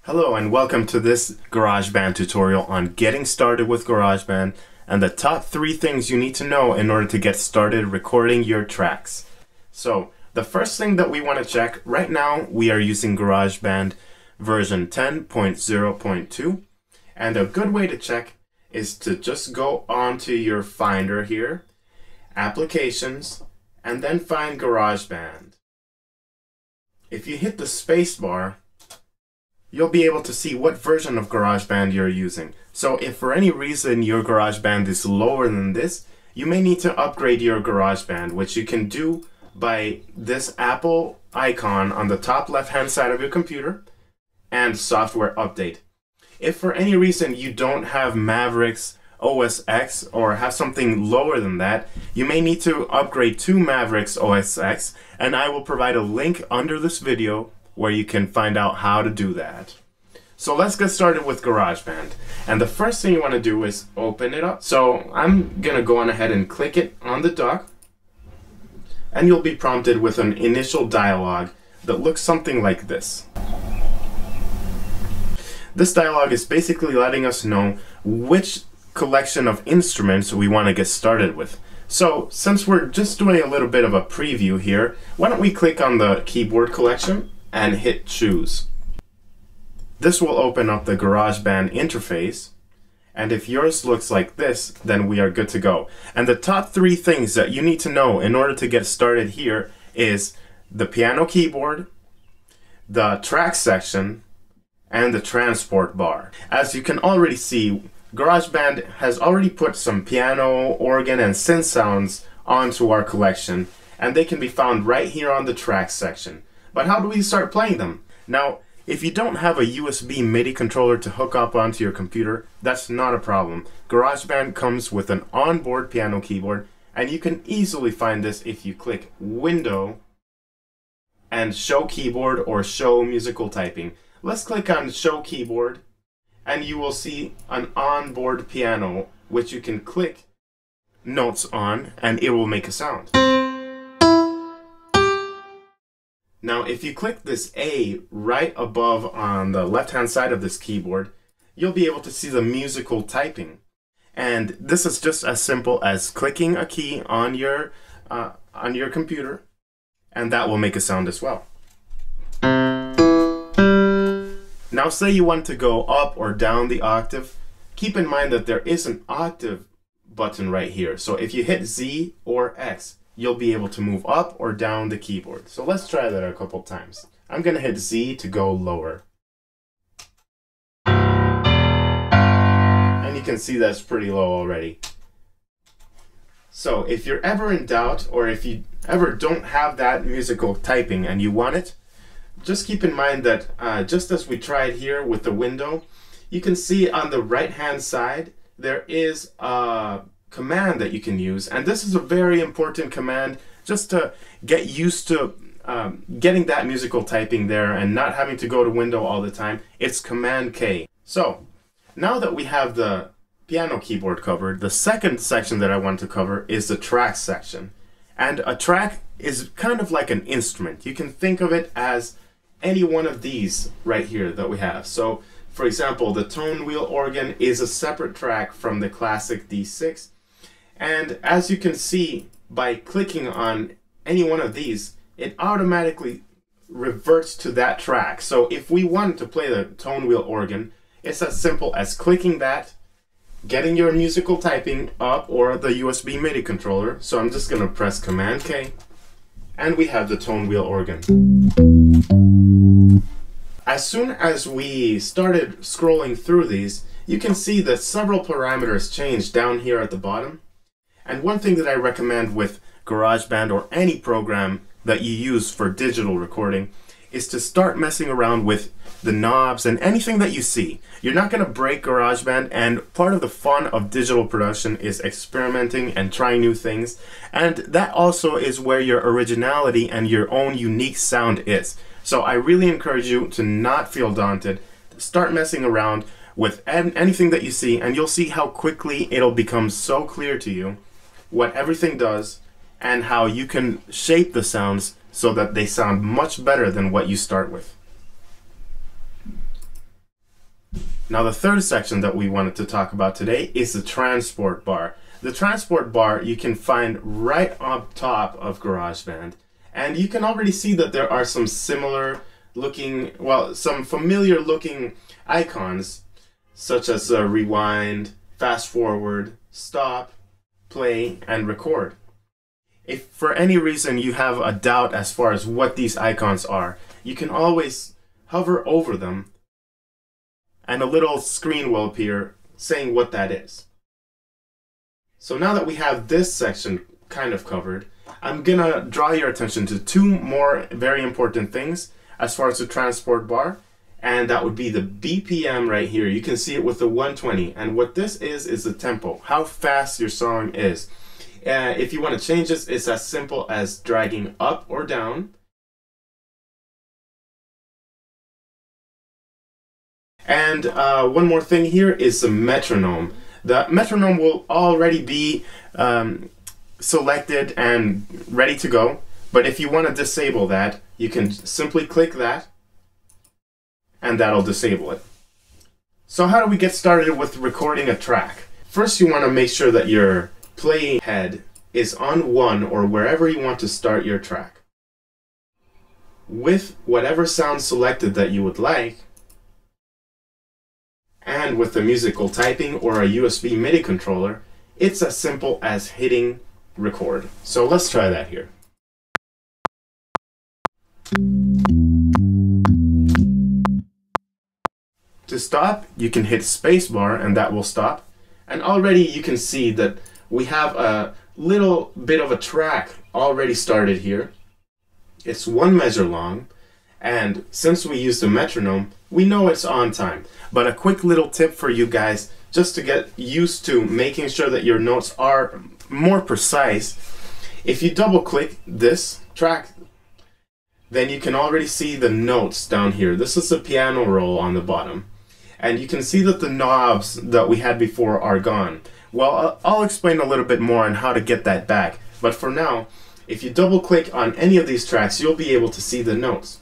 Hello and welcome to this GarageBand tutorial on getting started with GarageBand and the top 3 things you need to know in order to get started recording your tracks. So the first thing that we want to check, right now we are using GarageBand version 10.0.2, and a good way to check is to just go onto your Finder here, Applications, and then find GarageBand. If you hit the space bar, you'll be able to see what version of GarageBand you're using. So if for any reason your GarageBand is lower than this, you may need to upgrade your GarageBand, which you can do by this Apple icon on the top left-hand side of your computer and Software Update. If for any reason you don't have Mavericks OS X or have something lower than that, you may need to upgrade to Mavericks OS X, and I will provide a link under this video where you can find out how to do that. So let's get started with GarageBand. And the first thing you want to do is open it up. So I'm going to go on ahead and click it on the dock, and you'll be prompted with an initial dialog that looks something like this. This dialog is basically letting us know which collection of instruments we want to get started with. So since we're just doing a little bit of a preview here, why don't we click on the keyboard collection and hit choose. This will open up the GarageBand interface, and if yours looks like this, then we are good to go. And the top 3 things that you need to know in order to get started here is the piano keyboard, the track section, and the transport bar. As you can already see, GarageBand has already put some piano, organ, and synth sounds onto our collection, and they can be found right here on the track section. But how do we start playing them? Now, if you don't have a USB MIDI controller to hook up onto your computer, that's not a problem. GarageBand comes with an onboard piano keyboard, and you can easily find this if you click Window and Show Keyboard or Show Musical Typing. Let's click on Show Keyboard, and you will see an onboard piano which you can click notes on and it will make a sound. Now if you click this A right above on the left hand side of this keyboard, you'll be able to see the musical typing. And this is just as simple as clicking a key on your computer, and that will make a sound as well. Now say you want to go up or down the octave, keep in mind that there is an octave button right here. So if you hit Z or X, you'll be able to move up or down the keyboard. So let's try that a couple times. I'm going to hit Z to go lower. And you can see that's pretty low already. So if you're ever in doubt, or if you ever don't have that musical typing and you want it, just keep in mind that just as we tried here with the window, you can see on the right hand side there is a command that you can use, and this is a very important command just to get used to getting that musical typing there and not having to go to window all the time. It's Command K. So now that we have the piano keyboard covered, the second section that I want to cover is the track section. And a track is kind of like an instrument. You can think of it as any one of these right here that we have. So for example, the tone wheel organ is a separate track from the classic D6. And as you can see, by clicking on any one of these, it automatically reverts to that track. So if we want to play the tone wheel organ, it's as simple as clicking that, getting your musical typing up or the USB MIDI controller. So I'm just going to press Command K, and we have the tone wheel organ. As soon as we started scrolling through these, you can see that several parameters change down here at the bottom. And one thing that I recommend with GarageBand or any program that you use for digital recording is to start messing around with the knobs and anything that you see. You're not going to break GarageBand, and part of the fun of digital production is experimenting and trying new things. And that also is where your originality and your own unique sound is. So I really encourage you to not feel daunted. Start messing around with anything that you see, and you'll see how quickly it'll become so clear to you what everything does and how you can shape the sounds so that they sound much better than what you start with. Now the third section that we wanted to talk about today is the transport bar. The transport bar you can find right on top of GarageBand, and you can already see that there are some similar looking, well, some familiar looking icons such as rewind, fast forward, stop, play, and record. If for any reason you have a doubt as far as what these icons are, you can always hover over them and a little screen will appear saying what that is. So now that we have this section kind of covered, I'm gonna draw your attention to two more very important things as far as the transport bar, and that would be the BPM right here. You can see it with the 120, and what this is the tempo, how fast your song is. If you want to change this, it's as simple as dragging up or down. And one more thing here is the metronome. The metronome will already be selected and ready to go, but if you want to disable that, you can simply click that and that'll disable it. So how do we get started with recording a track? First, you want to make sure that your play head is on 1 or wherever you want to start your track. With whatever sound selected that you would like, and with the musical typing or a USB MIDI controller, it's as simple as hitting record. So let's try that here. To stop, you can hit spacebar and that will stop. And already you can see that we have a little bit of a track already started here. It's 1 measure long, and since we use the metronome, we know it's on time. But a quick little tip for you guys, just to get used to making sure that your notes are more precise, if you double click this track, then you can already see the notes down here. This is the piano roll on the bottom. And you can see that the knobs that we had before are gone. Well, I'll explain a little bit more on how to get that back. But for now, if you double click on any of these tracks, you'll be able to see the notes.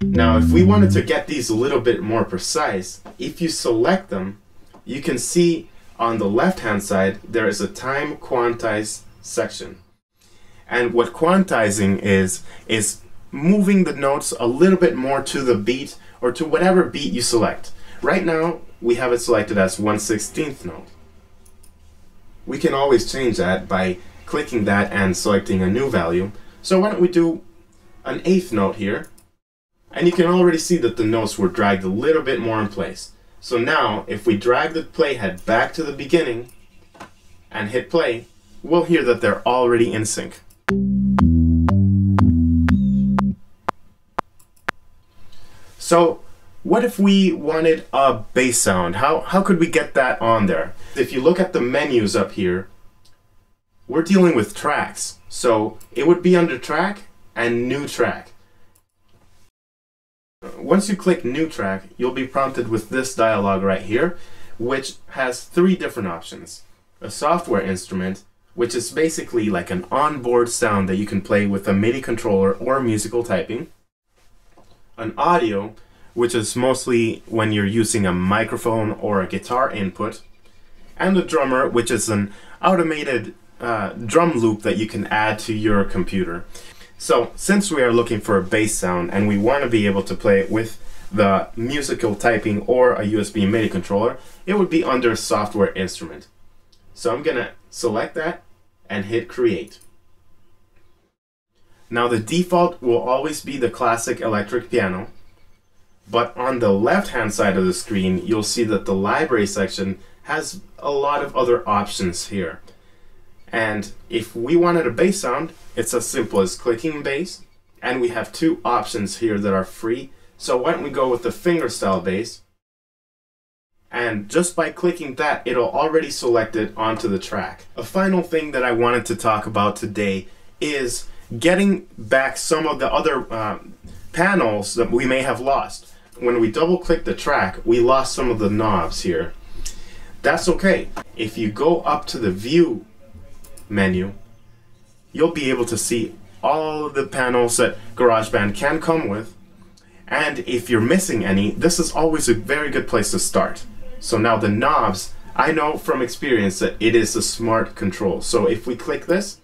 Now, if we wanted to get these a little bit more precise, if you select them, you can see on the left-hand side, there is a time quantize section. And what quantizing is moving the notes a little bit more to the beat or to whatever beat you select. Right now, we have it selected as 1/16th note. We can always change that by clicking that and selecting a new value. So why don't we do an 1/8 note here? And you can already see that the notes were dragged a little bit more in place. So now, if we drag the playhead back to the beginning and hit play, we'll hear that they're already in sync. So what if we wanted a bass sound? How could we get that on there? If you look at the menus up here, we're dealing with tracks. So it would be under track and new track. Once you click new track, you'll be prompted with this dialog right here, which has 3 different options. A software instrument, which is basically like an onboard sound that you can play with a MIDI controller or musical typing. An audio, which is mostly when you're using a microphone or a guitar input. And a drummer, which is an automated drum loop that you can add to your computer. So since we are looking for a bass sound and we want to be able to play it with the musical typing or a USB MIDI controller, it would be under software instrument. So I'm gonna select that and hit create. Now the default will always be the classic electric piano, but on the left hand side of the screen you'll see that the library section has a lot of other options here. And if we wanted a bass sound, it's as simple as clicking bass, and we have 2 options here that are free. So why don't we go with the fingerstyle bass, and just by clicking that, it'll already select it onto the track. A final thing that I wanted to talk about today is getting back some of the other panels that we may have lost. When we double click the track, we lost some of the knobs here. That's okay. If you go up to the view menu, you'll be able to see all of the panels that GarageBand can come with, And if you're missing any, this is always a very good place to start. So now the knobs, I know from experience that it is a smart control. So if we click this,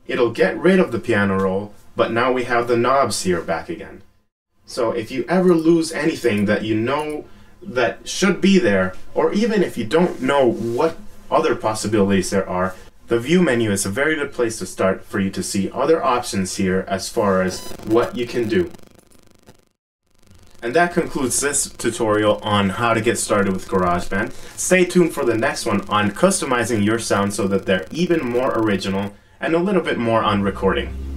it'll get rid of the piano roll, but now we have the knobs here back again. So if you ever lose anything that you know that should be there, or even if you don't know what other possibilities there are, the view menu is a very good place to start for you to see other options here as far as what you can do. And that concludes this tutorial on how to get started with GarageBand. Stay tuned for the next one on customizing your sound so that they're even more original and a little bit more on recording.